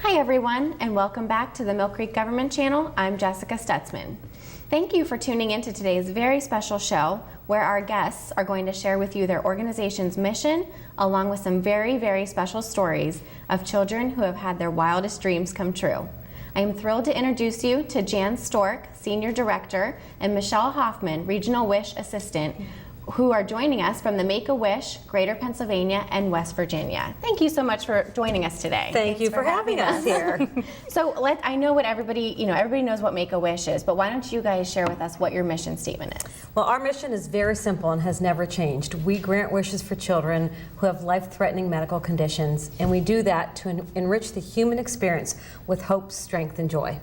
Hi everyone, and welcome back to the Mill Creek Government Channel. I'm Jessica Stutzman. Thank you for tuning into today's very special show where our guests are going to share with you their organization's mission along with some very, very special stories of children who have had their wildest dreams come true. I am thrilled to introduce you to Jan Stork, Senior Director, and Michelle Hoffman, Regional Wish Assistant, who are joining us from the Make-A-Wish, Greater Pennsylvania and West Virginia. Thank you so much for joining us today. Thanks you for having us here. So I know what everybody knows what Make-A-Wish is, but why don't you guys share with us what your mission statement is? Well, our mission is very simple and has never changed. We grant wishes for children who have life-threatening medical conditions, and we do that to enrich the human experience with hope, strength, and joy.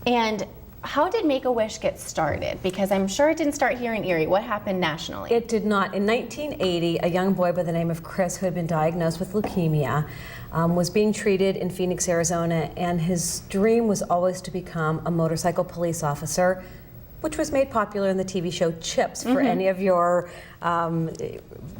And how did Make-A-Wish get started? Because I'm sure it didn't start here in Erie. What happened nationally? It did not. In 1980, a young boy by the name of Chris, who had been diagnosed with leukemia, was being treated in Phoenix, Arizona, and his dream was always to become a motorcycle police officer, which was made popular in the TV show Chips for any of your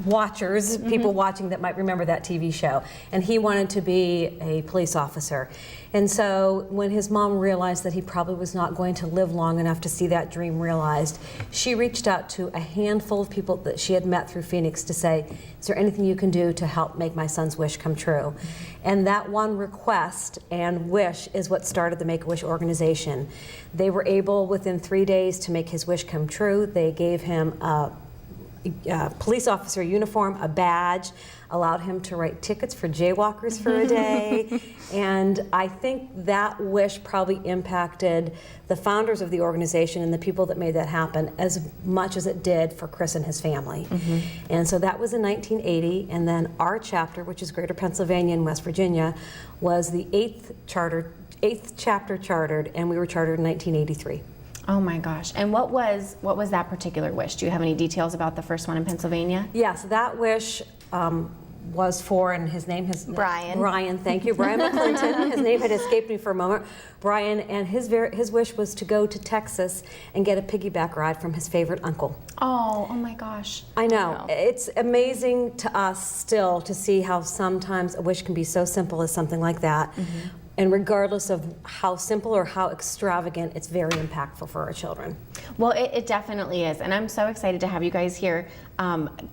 watchers, people watching that might remember that TV show. And he wanted to be a police officer. And so when his mom realized that he probably was not going to live long enough to see that dream realized, she reached out to a handful of people that she had met through Phoenix to say, is there anything you can do to help make my son's wish come true? And that one request and wish is what started the Make-A-Wish organization. They were able within 3 days to make his wish come true. They gave him a police officer uniform, a badge, allowed him to write tickets for jaywalkers for a day. And I think that wish probably impacted the founders of the organization and the people that made that happen as much as it did for Chris and his family. And so that was in 1980, and then our chapter, which is Greater Pennsylvania and West Virginia, was the eighth chapter chartered, and we were chartered in 1983. Oh my gosh. And what was that particular wish? Do you have any details about the first one in Pennsylvania? Yes, that wish was for, and his name is Brian. Brian, thank you, Brian McClinton. His name had escaped me for a moment. Brian, and his wish was to go to Texas and get a piggyback ride from his favorite uncle. Oh my gosh. I know. It's amazing to us still to see how sometimes a wish can be so simple as something like that. And regardless of how simple or how extravagant, it's very impactful for our children. Well, it definitely is, and I'm so excited to have you guys here.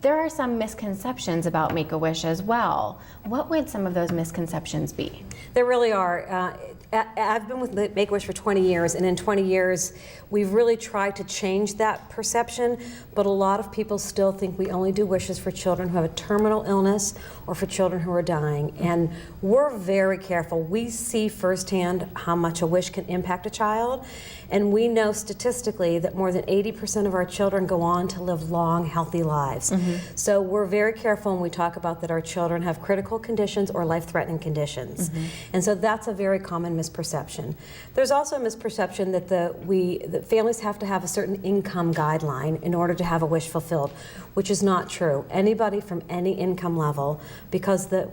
There are some misconceptions about Make-A-Wish as well. What would some of those misconceptions be? There really are. I've been with Make-A-Wish for 20 years, and in 20 years, we've really tried to change that perception, but a lot of people still think we only do wishes for children who have a terminal illness or for children who are dying, and we're very careful. We see firsthand how much a wish can impact a child, and we know statistically that more than 80% of our children go on to live long, healthy lives. So we're very careful when we talk about that our children have critical conditions or life-threatening conditions. And so that's a very common misperception. There's also a misperception that that families have to have a certain income guideline in order to have a wish fulfilled, which is not true. Anybody from any income level, because the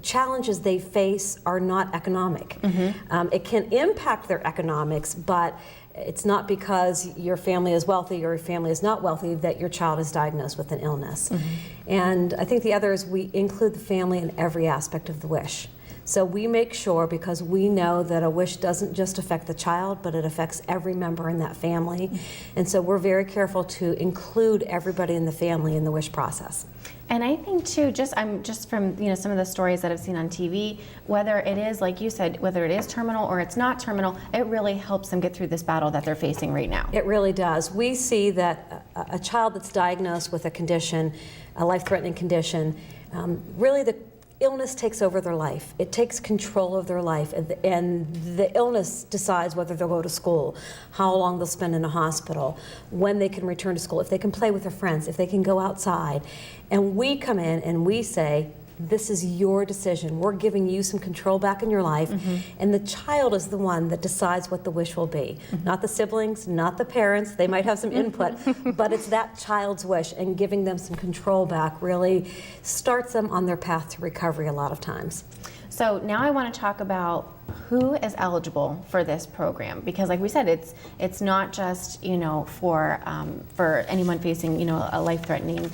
challenges they face are not economic. It can impact their economics, but it's not because your family is wealthy or your family is not wealthy that your child is diagnosed with an illness. And I think the other is we include the family in every aspect of the wish. So we make sure, because we know that a wish doesn't just affect the child, but it affects every member in that family. And so we're very careful to include everybody in the family in the wish process. And I think too, just from some of the stories that I've seen on TV, whether it is, like you said, whether it is terminal or it's not terminal, it really helps them get through this battle that they're facing right now. It really does. We see that a child that's diagnosed with a condition, a life-threatening condition, really the illness takes over their life. It takes control of their life, and the illness decides whether they'll go to school, how long they'll spend in a hospital, when they can return to school, if they can play with their friends, if they can go outside. And we come in and we say, this is your decision. We're giving you some control back in your life, and the child is the one that decides what the wish will be. Not the siblings, not the parents. They might have some input, but it's that child's wish, and giving them some control back really starts them on their path to recovery a lot of times. So now I want to talk about who is eligible for this program? Because like we said, it's not just, for anyone facing, a life-threatening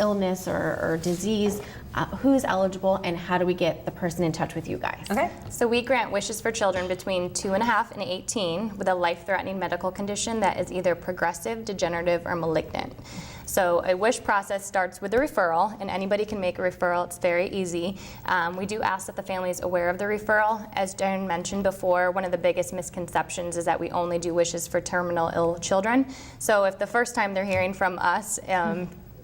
illness or disease. Who's eligible, and how do we get the person in touch with you guys? Okay. So we grant wishes for children between 2.5 and 18 with a life-threatening medical condition that is either progressive, degenerative, or malignant. So a wish process starts with a referral, and anybody can make a referral. It's very easy. We do ask that the family is aware of the referral. As Jen mentioned before, one of the biggest misconceptions is that we only do wishes for terminal ill children. So if the first time they're hearing from us,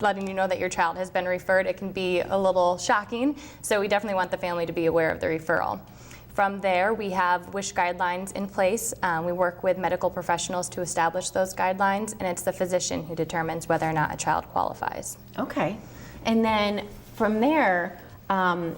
letting you know that your child has been referred, it can be a little shocking. So we definitely want the family to be aware of the referral. From there, we have WISH guidelines in place. We work with medical professionals to establish those guidelines, and it's the physician who determines whether or not a child qualifies. Okay. And then from there,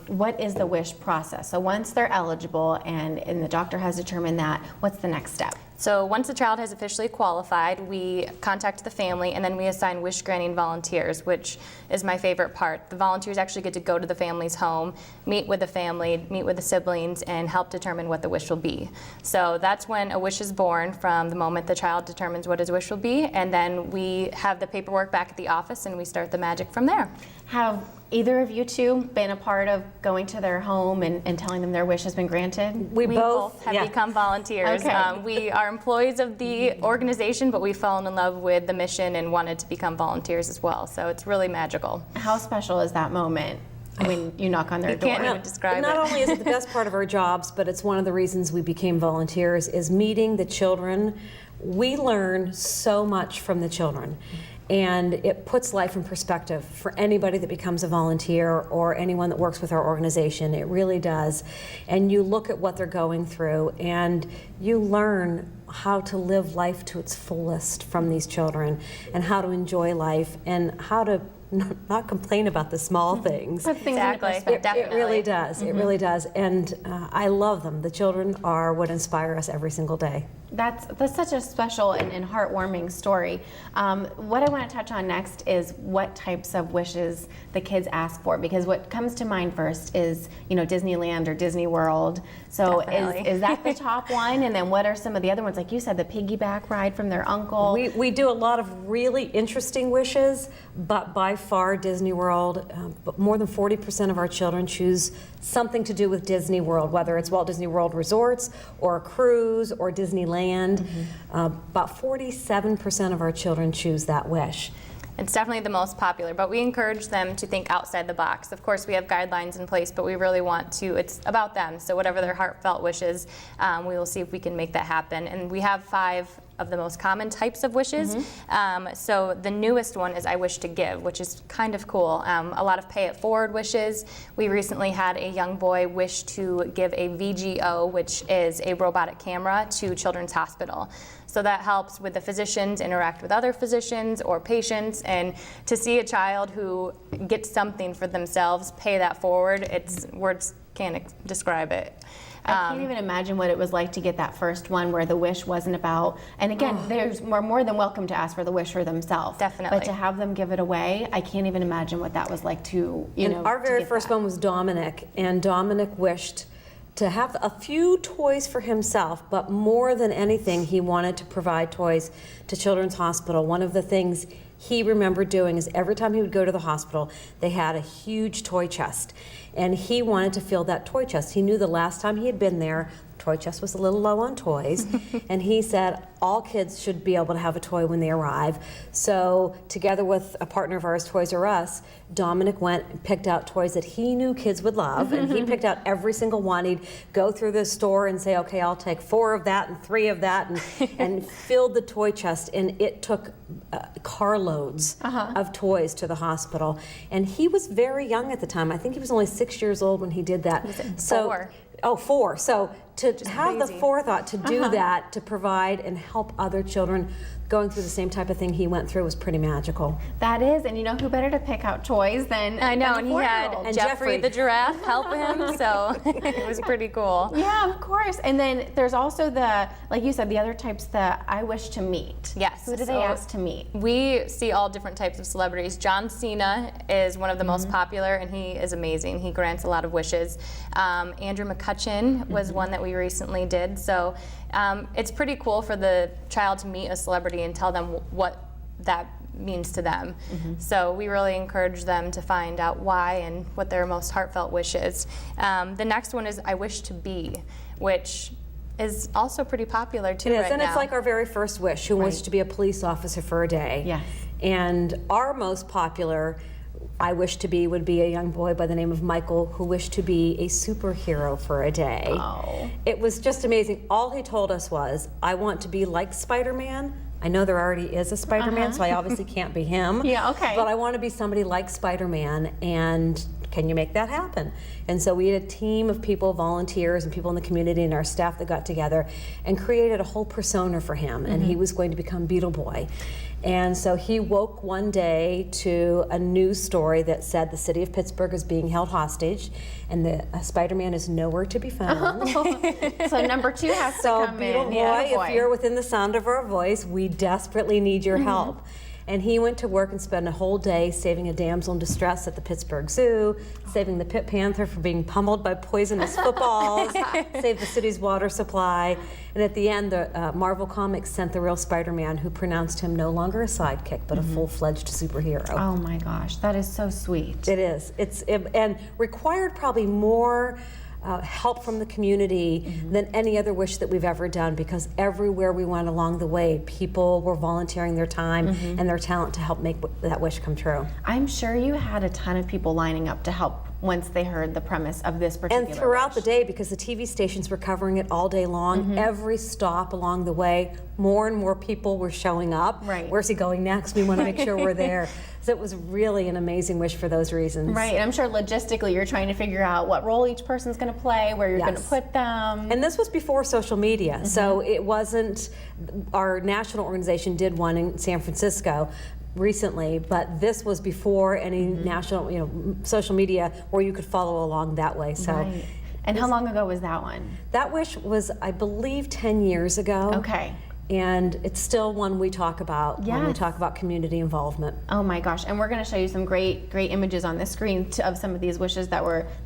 what is the WISH process? So once they're eligible and the doctor has determined that, what's the next step? So once the child has officially qualified, we contact the family, and then we assign wish granting volunteers, which is my favorite part. The volunteers actually get to go to the family's home, meet with the family, meet with the siblings, and help determine what the wish will be. So that's when a wish is born, from the moment the child determines what his wish will be, and then we have the paperwork back at the office and we start the magic from there. Have either of you two been a part of going to their home and telling them their wish has been granted? We both have become volunteers. Okay. We are employees of the organization, but we've fallen in love with the mission and wanted to become volunteers as well. So it's really magical. How special is that moment when you knock on their door? Can't even describe it. Not only is it the best part of our jobs, but it's one of the reasons we became volunteers, is meeting the children. We learn so much from the children. And it puts life in perspective for anybody that becomes a volunteer or anyone that works with our organization. It really does. And you look at what they're going through, and you learn how to live life to its fullest from these children, and how to enjoy life, and how to not complain about the small things. Put things into Exactly. perspective. It really does. It really does. And I love them. The children are what inspire us every single day. That's such a special and heartwarming story. What I want to touch on next is what types of wishes the kids ask for, because what comes to mind first is, Disneyland or Disney World. So is that the top one? And then what are some of the other ones? Like you said, the piggyback ride from their uncle. We do a lot of really interesting wishes, but by far Disney World, but more than 40% of our children choose something to do with Disney World, whether it's Walt Disney World Resorts or a cruise or Disneyland. About 47% of our children choose that wish. It's definitely the most popular, but we encourage them to think outside the box. Of course, we have guidelines in place, but we really want to, it's about them. So whatever their heartfelt wishes, we will see if we can make that happen. And we have 5 of the most common types of wishes. So the newest one is I wish to give, which is kind of cool. A lot of pay it forward wishes. We recently had a young boy wish to give a VGO, which is a robotic camera, to Children's Hospital. So that helps with the physicians interact with other physicians or patients, and to see a child who gets something for themselves pay that forward, words can't describe it. I can't even imagine what it was like to get that first one where the wish wasn't about, and again, we're more than welcome to ask for the wish for themselves. Definitely. But to have them give it away, I can't even imagine what that was like to, Our very to get first that. one was Dominic, and Dominic wished to have a few toys for himself, but more than anything, he wanted to provide toys to Children's Hospital. One of the things he remembered doing is every time he would go to the hospital, they had a huge toy chest, and he wanted to fill that toy chest. He knew the last time he had been there, the toy chest was a little low on toys, and he said all kids should be able to have a toy when they arrive. So together with a partner of ours, Toys R Us, Dominic went and picked out toys that he knew kids would love, and he picked out every single one. He'd go through the store and say, okay, I'll take 4 of that and 3 of that, and filled the toy chest, and it took carloads of toys to the hospital. And he was very young at the time. I think he was only 6 years old when he did that. So 4. Oh, 4. So to have the crazy. forethought to do that, to provide and help other children going through the same type of thing he went through was pretty magical. That is, and you know who better to pick out toys than I know, than and a he had 4-year-old? And Jeffrey Jeffrey. the giraffe help him, so it was pretty cool. Yeah, of course. And then there's also the, like you said, the other types, the I wish to meet. Yes, Who do they so ask to meet? We see all different types of celebrities. John Cena is one of the most popular, and he is amazing. He grants a lot of wishes. Andrew McCutcheon was one that we recently did. So it's pretty cool for the child to meet a celebrity and tell them what that means to them. So we really encourage them to find out why and what their most heartfelt wish is. The next one is I wish to be, which is also pretty popular too It is, right and now. it's like our very first wish, who wants to be a police officer for a day. Yes. And our most popular I wish to be would be a young boy by the name of Michael who wished to be a superhero for a day. Oh. It was just amazing. All he told us was, I want to be like Spider-Man. I know there already is a Spider-Man, so I obviously can't be him. Yeah, okay. But I want to be somebody like Spider-Man, and can you make that happen? And so we had a team of people, volunteers and people in the community and our staff that got together and created a whole persona for him, and he was going to become Beetle Boy. And so he woke one day to a news story that said the city of Pittsburgh is being held hostage and the Spider-Man is nowhere to be found. So number 2 has So to come Beetle in. Boy, Yeah, if you're within the sound of our voice, we desperately need your help. And he went to work and spent a whole day saving a damsel in distress at the Pittsburgh Zoo, saving the pit panther from being pummeled by poisonous footballs, saved the city's water supply. And at the end, the Marvel Comics sent the real Spider-Man, who pronounced him no longer a sidekick, but a full-fledged superhero. Oh my gosh, that is so sweet. It is. And required probably more help from the community than any other wish that we've ever done, because everywhere we went along the way, people were volunteering their time and their talent to help make that wish come true. I'm sure you had a ton of people lining up to help once they heard the premise of this particular And throughout the wish. day, because the TV stations were covering it all day long, every stop along the way, more and more people were showing up. Right. Where's he going next? We want to make sure we're there. So it was really an amazing wish for those reasons. Right, and I'm sure logistically you're trying to figure out what role each person's going to play, where you're going to Yes. put them. And this was before social media, so it wasn't, our national organization did one in San Francisco recently, but this was before any national, social media where you could follow along that way. So Right. And how long ago was that one? that wish was, I believe, 10 years ago. Okay. And it's still one we talk about when we Yes. talk about community involvement. Oh my gosh! And we're going to show you some great images on the screen of some of these wishes that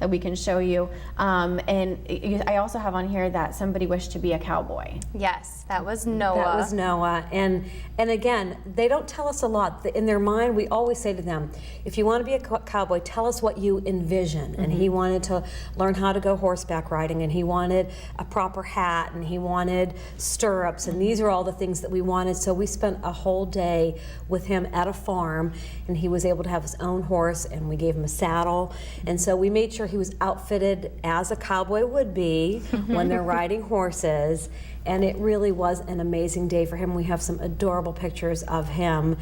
we can show you. I also have on here that somebody wished to be a cowboy. Yes, that was Noah. That was Noah. And again, they don't tell us a lot. In their mind, we always say to them, if you want to be a cowboy, tell us what you envision. And he wanted to learn how to go horseback riding, and he wanted a proper hat, and he wanted stirrups, and these are all the things that we wanted. So we spent a whole day with him at a farm, and he was able to have his own horse, and we gave him a saddle. And so we made sure he was outfitted as a cowboy would be when they're riding horses. And it really was an amazing day for him. We have some adorable pictures of him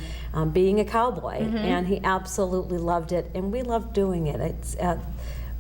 being a cowboy, and he absolutely loved it, and we loved doing it. It's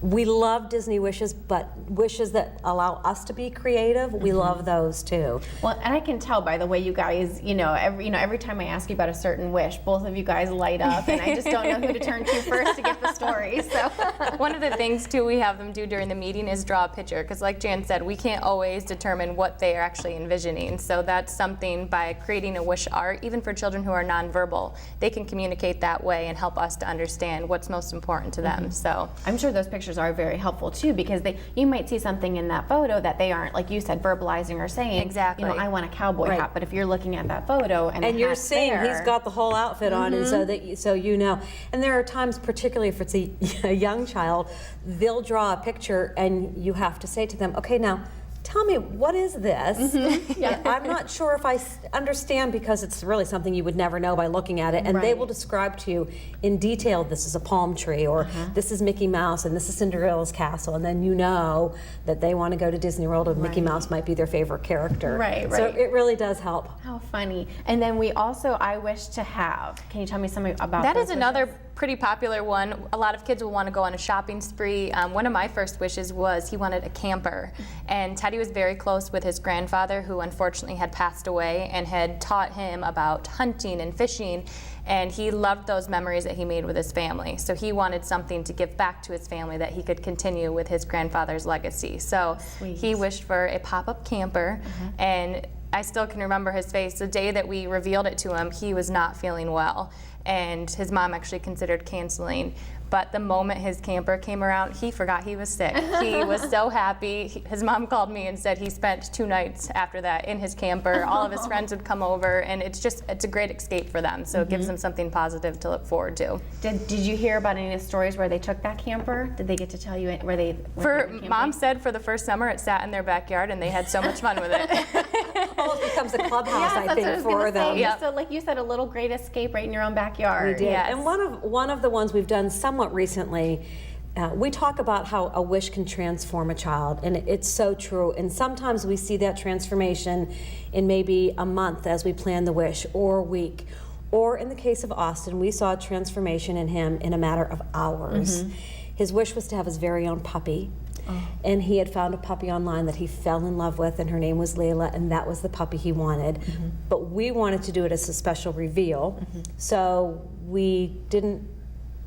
we love Disney wishes, but wishes that allow us to be creative, we love those too. Well, and I can tell by the way you guys, every time I ask you about a certain wish, both of you guys light up, and I just don't know who to turn to first to get the story. So One of the things too we have them do during the meeting is draw a picture, because like Jan said, we can't always determine what they are actually envisioning. So that's something, by creating a wish art, even for children who are nonverbal, they can communicate that way and help us to understand what's most important to them. So I'm sure those pictures are very helpful too, because you might see something in that photo that they aren't, like you said, verbalizing or saying. Exactly. I want a cowboy Right. hat. But if you're looking at that photo and And the you're hat's seeing there, he's got the whole outfit on, and so you know. And there are times, particularly if it's a young child, they'll draw a picture, and you have to say to them, okay, now tell me, what is this? Yeah. I'm not sure if I understand, because it's really something you would never know by looking at it. And they Right. will describe to you in detail, this is a palm tree, or this is Mickey Mouse, and this is Cinderella's castle. And then you know that they want to go to Disney World, and Mickey Right. Mouse might be their favorite character. Right, So right. it really does help. How funny. And then we also, I wish to have. Can you tell me something about that those is another wishes? pretty popular one. A lot of kids will want to go on a shopping spree. One of my first wishes was he wanted a camper. And Teddy was very close with his grandfather, who unfortunately had passed away, and had taught him about hunting and fishing. And he loved those memories that he made with his family. So he wanted something to give back to his family that he could continue with his grandfather's legacy. So he wished for a pop-up camper. And I still can remember his face. The day that we revealed it to him, he was not feeling well. And his mom actually considered canceling. But the moment his camper came around, he forgot he was sick. He was so happy. His mom called me and said he spent 2 nights after that in his camper. All of his friends would come over, and it's a great escape for them. So it gives them something positive to look forward to. Did you hear about any of the stories where they took that camper? Did they get to tell you where they were camping? Mom said for the first summer it sat in their backyard and they had so much fun with it. Almost becomes a clubhouse, I that's what think, was for gonna them. say. Yep. So like you said, a little great escape right in your own backyard. We did. Yes. And one of the ones we've done somewhat recently, we talk about how a wish can transform a child, and it's so true. And sometimes we see that transformation in maybe a month as we plan the wish, or a week. Or in the case of Austin, we saw a transformation in him in a matter of hours. His wish was to have his very own puppy. And he had found a puppy online that he fell in love with, and her name was Layla, and that was the puppy he wanted. But we wanted to do it as a special reveal, so we didn't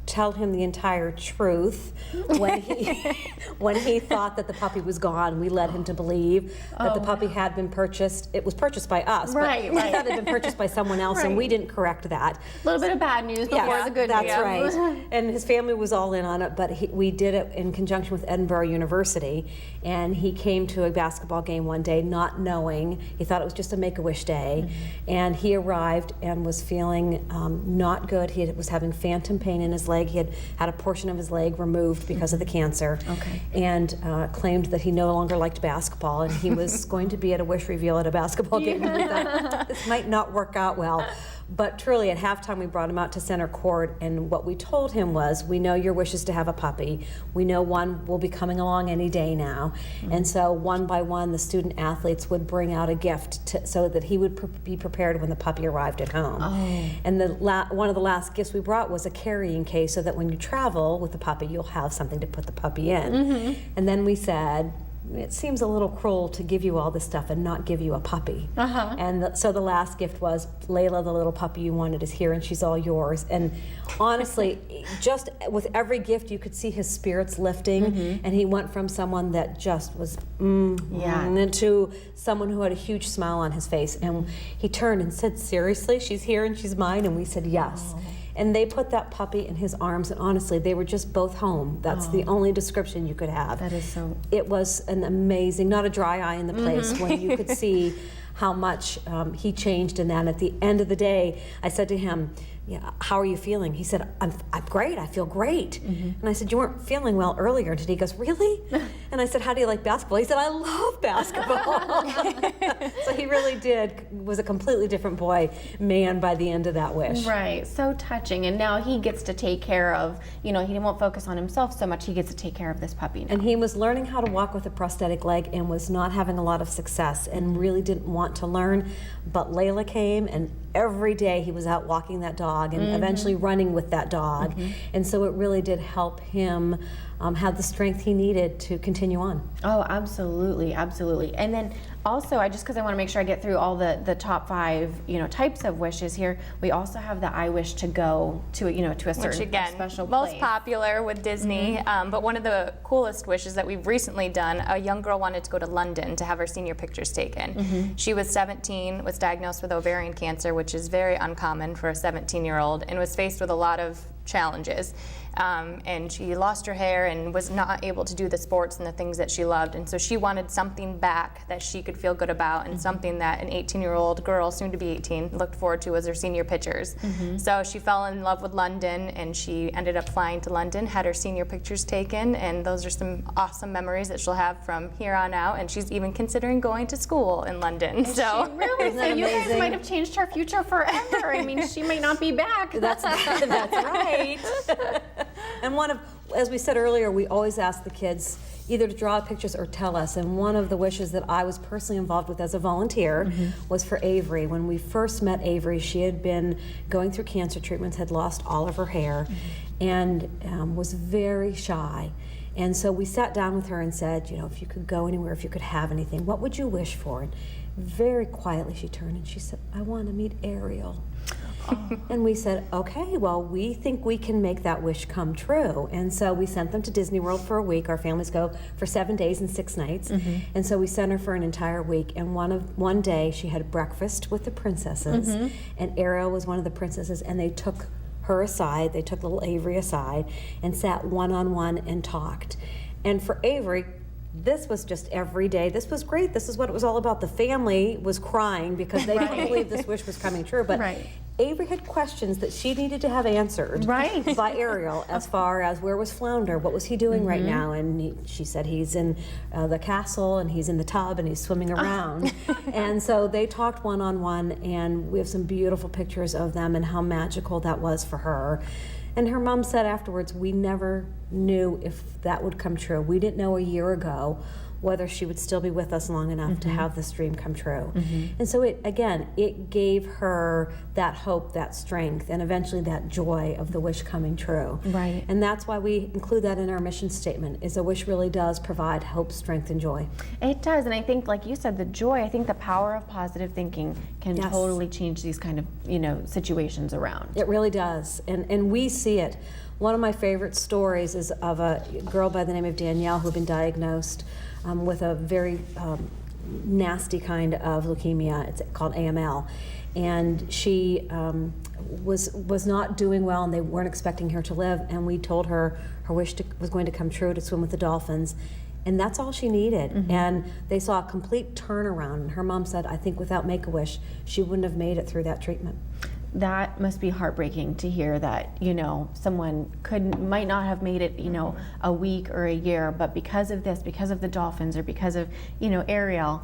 tell him the entire truth when he thought that the puppy was gone. We led him to believe that the puppy had been purchased. It was purchased by us, Right, but right. he thought it had been purchased by someone else, and we didn't correct that. A little bit of bad news before the good that's news. right. And his family was all in on it, but we did it in conjunction with Edinburgh University. And he came to a basketball game one day not knowing. He thought it was just a Make-A-Wish day. And he arrived and was feeling not good. He was having phantom pain in his leg. He had a portion of his leg removed because of the cancer. Okay. And claimed that he no longer liked basketball, and he was going to be at a wish reveal at a basketball game. And we thought, this might not work out well. But truly, at halftime, we brought him out to center court, and what we told him was, we know your wish is to have a puppy. We know one will be coming along any day now. And so one by one, the student athletes would bring out a gift so that he would be prepared when the puppy arrived at home. And one of the last gifts we brought was a carrying case, so that when you travel with the puppy, you'll have something to put the puppy in. And then we said, it seems a little cruel to give you all this stuff and not give you a puppy. And so the last gift was, Layla, the little puppy you wanted is here, and she's all yours. And honestly, just with every gift, you could see his spirits lifting, and he went from someone that just was into someone who had a huge smile on his face. And he turned and said, seriously, she's here and she's mine? And we said, yes. And they put that puppy in his arms, and honestly, they were just both home. That's the only description you could have. That is so... It was an amazing, not a dry eye in the place, when you could see how much he changed in that. At the end of the day, I said to him, yeah, how are you feeling? He said, I'm great, I feel great. And I said, you weren't feeling well earlier. And he goes, really? And I said, how do you like basketball? He said, I love basketball. So he really was a completely different man by the end of that wish. Right, so touching. And now he gets to take care of, he won't focus on himself so much, he gets to take care of this puppy now. And he was learning how to walk with a prosthetic leg and was not having a lot of success and really didn't want to learn. But Layla came, and every day he was out walking that dog and eventually running with that dog. And so it really did help him have the strength he needed to continue on. Oh, absolutely, absolutely. And then also, because I want to make sure I get through all the top 5, types of wishes here, we also have the I wish to go to, to a certain Which again, special most place. popular with Disney, but one of the coolest wishes that we've recently done, a young girl wanted to go to London to have her senior pictures taken. She was 17, was diagnosed with ovarian cancer, which is very uncommon for a 17-year-old, and was faced with a lot of challenges. And she lost her hair and was not able to do the sports and the things that she loved. And so she wanted something back that she could feel good about, and something that an 18-year-old girl, soon to be 18, looked forward to as her senior pictures. So she fell in love with London, and she ended up flying to London, had her senior pictures taken, and those are some awesome memories that she'll have from here on out. And she's even considering going to school in London. So Really? Isn't So that you guys amazing? might have changed her future forever. I mean, she might not be back. That's right. And as we said earlier, we always ask the kids, either to draw pictures or tell us. And one of the wishes that I was personally involved with as a volunteer was for Avery. When we first met Avery, she had been going through cancer treatments, had lost all of her hair, and was very shy. And so we sat down with her and said, you know, if you could go anywhere, if you could have anything, what would you wish for? And very quietly she turned and she said, I want to meet Ariel. And we said, okay, well, we think we can make that wish come true. And so we sent them to Disney World for a week. Our families go for 7 days and 6 nights. And so we sent her for an entire week. And one day she had breakfast with the princesses, and Ariel was one of the princesses, and they took her aside, they took little Avery aside and sat one-on-one and talked. And for Avery, this was just every day. This was great. This is what it was all about. The family was crying because they couldn't believe this wish was coming true. But Avery had questions that she needed to have answered by Ariel, as far as where was Flounder, what was he doing right now, and she said he's in the castle and he's in the tub and he's swimming around. And so they talked one-on-one, and we have some beautiful pictures of them and how magical that was for her. And her mom said afterwards, we never knew if that would come true. We didn't know a year ago whether she would still be with us long enough to have this dream come true. And so it gave her that hope, that strength, and eventually that joy of the wish coming true. Right. And that's why we include that in our mission statement, is a wish really does provide hope, strength, and joy. It does, and I think, like you said, the joy, I think the power of positive thinking can totally change these kind of, you know, situations around. It really does, and we see it. One of my favorite stories is of a girl by the name of Danielle who had been diagnosed with a very nasty kind of leukemia. It's called AML. And she was not doing well, and they weren't expecting her to live. And we told her her wish was going to come true, to swim with the dolphins. And that's all she needed. And they saw a complete turnaround. And her mom said, I think without Make-A-Wish, she wouldn't have made it through that treatment. That must be heartbreaking to hear that, you know, someone might not have made it, you know, a week or a year, but because of this, because of the dolphins, or because of, you know, Ariel,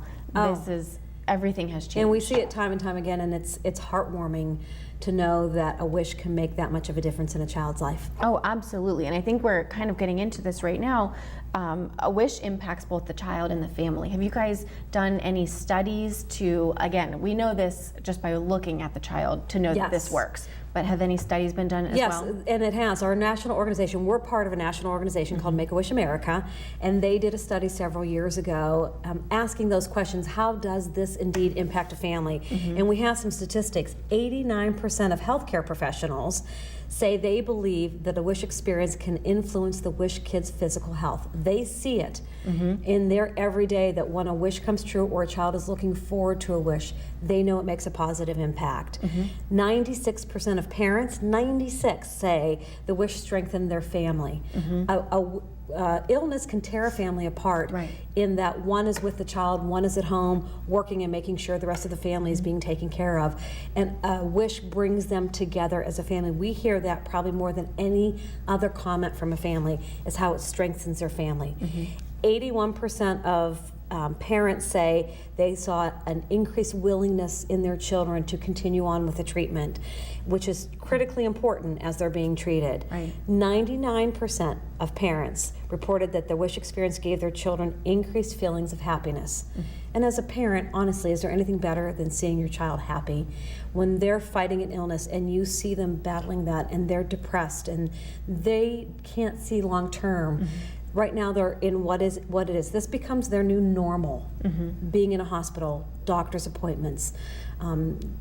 everything has changed. And we see it time and time again, and it's heartwarming to know that a wish can make that much of a difference in a child's life. Oh, absolutely. And I think we're kind of getting into this right now. A wish impacts both the child and the family. Have you guys done any studies to, again, we know this just by looking at the child to know that this works, but have any studies been done as well? Yes, and it has. Our national organization, we're part of a national organization called Make-A-Wish America, and they did a study several years ago asking those questions, how does this indeed impact a family? And we have some statistics. 89% of healthcare professionals say they believe that a wish experience can influence the wish kid's physical health. They see it in their everyday, that when a wish comes true or a child is looking forward to a wish, they know it makes a positive impact. 96% of parents, 96, say the wish strengthened their family. Illness can tear a family apart in that one is with the child, one is at home working and making sure the rest of the family is being taken care of. And a wish brings them together as a family. We hear that probably more than any other comment from a family, is how it strengthens their family. 81% of parents say they saw an increased willingness in their children to continue on with the treatment, which is critically important as they're being treated. 99% of parents reported that the wish experience gave their children increased feelings of happiness. And as a parent, honestly, is there anything better than seeing your child happy when they're fighting an illness and you see them battling that and they're depressed and they can't see long term? Right now they're in what it is. This becomes their new normal, being in a hospital, doctor's appointments,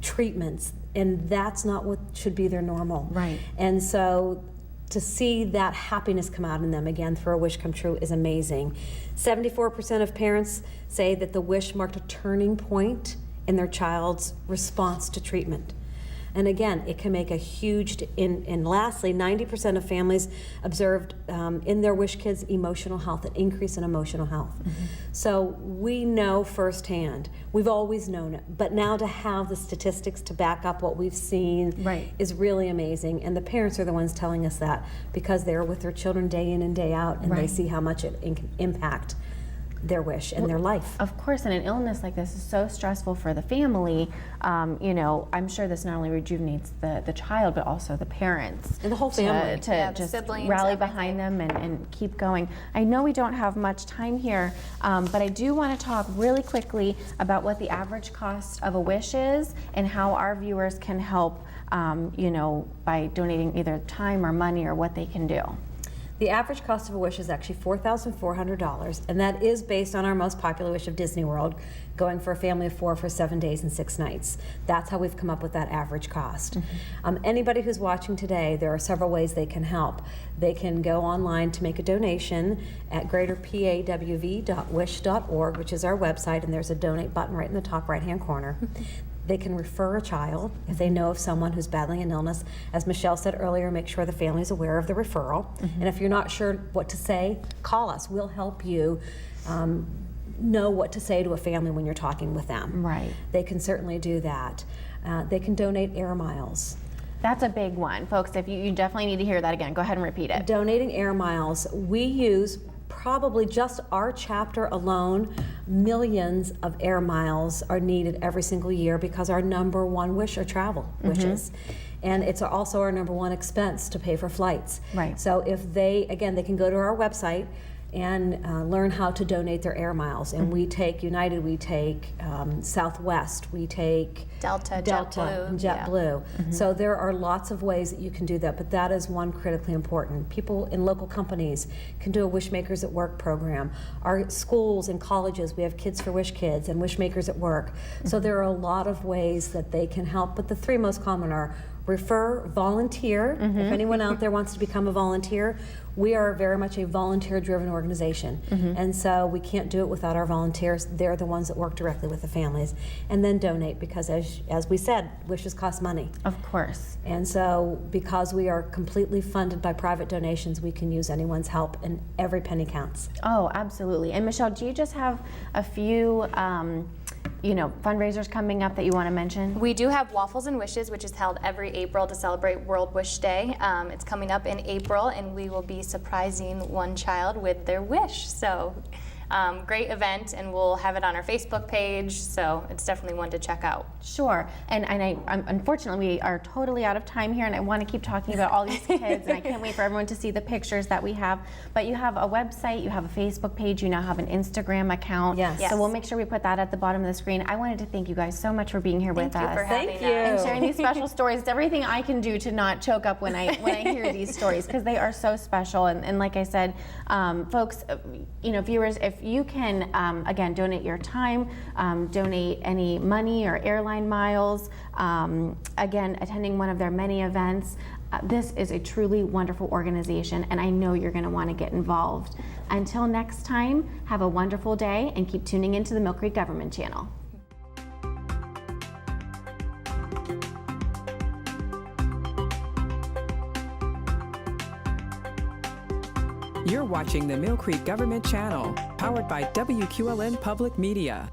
treatments, and that's not what should be their normal. And so to see that happiness come out in them again through a wish come true is amazing. 74% of parents say that the wish marked a turning point in their child's response to treatment. And again, it can make a huge, and lastly, 90% of families observed in their wish kids emotional health, an increase in emotional health. So we know firsthand, we've always known it, but now to have the statistics to back up what we've seen is really amazing. And the parents are the ones telling us that because they're with their children day in and day out, and they see how much it can impact their wish and their life. Of course, and an illness like this is so stressful for the family. You know, I'm sure this not only rejuvenates the child, but also the parents. And the whole family. To Yeah, the just siblings, rally everything. behind them and keep going. I know we don't have much time here, but I do want to talk really quickly about what the average cost of a wish is and how our viewers can help, you know, by donating either time or money or what they can do. The average cost of a wish is actually $4,400, and that is based on our most popular wish of Disney World, going for a family of 4 for 7 days and 6 nights. That's how we've come up with that average cost. Anybody who's watching today, there are several ways they can help. They can go online to make a donation at greaterpawv.wish.org, which is our website, and there's a donate button right in the top right-hand corner. They can refer a child if they know of someone who's battling an illness. As Michelle said earlier, make sure the family is aware of the referral. And if you're not sure what to say, call us. We'll help you know what to say to a family when you're talking with them. Right. They can certainly do that. They can donate air miles. That's a big one. Folks, if you definitely need to hear that again, go ahead and repeat it. Donating air miles, we use probably just our chapter alone, millions of air miles are needed every single year because our number one wish are travel wishes. And it's also our number one expense to pay for flights. Right. So if they, again, they can go to our website and learn how to donate their air miles. And we take United, we take Southwest, we take Delta, and JetBlue, JetBlue. So there are lots of ways that you can do that, but that is one critically important. People in local companies can do a Wishmakers at Work program. Our schools and colleges, we have Kids for Wish Kids and Wishmakers at Work. So there are a lot of ways that they can help, but the three most common are refer, volunteer. If anyone out there wants to become a volunteer, we are very much a volunteer-driven organization, and so we can't do it without our volunteers. They're the ones that work directly with the families. And then donate, because as we said, wishes cost money. Of course. And so because we are completely funded by private donations, we can use anyone's help, and every penny counts. Oh, absolutely. And Michelle, do you just have a few you know, fundraisers coming up that you want to mention? We do have Waffles and Wishes, which is held every April to celebrate World Wish Day. It's coming up in April, and we will be surprising one child with their wish. So great event, and we'll have it on our Facebook page, so it's definitely one to check out. Sure, and unfortunately we are totally out of time here, and I want to keep talking about all these kids, and I can't wait for everyone to see the pictures that we have. But you have a website, you have a Facebook page, you now have an Instagram account. Yes. So we'll make sure we put that at the bottom of the screen. I wanted to thank you guys so much for being here with Thank you us. for having Thank us. you. And sharing these special stories. It's everything I can do to not choke up when I hear these stories, because they are so special. And like I said, folks, you know, viewers, if you can again donate your time, donate any money or airline miles, again attending one of their many events. This is a truly wonderful organization, and I know you're going to want to get involved. Until next time, have a wonderful day and keep tuning into the Mill Creek Government Channel. You're watching the Mill Creek Government Channel, powered by WQLN Public Media.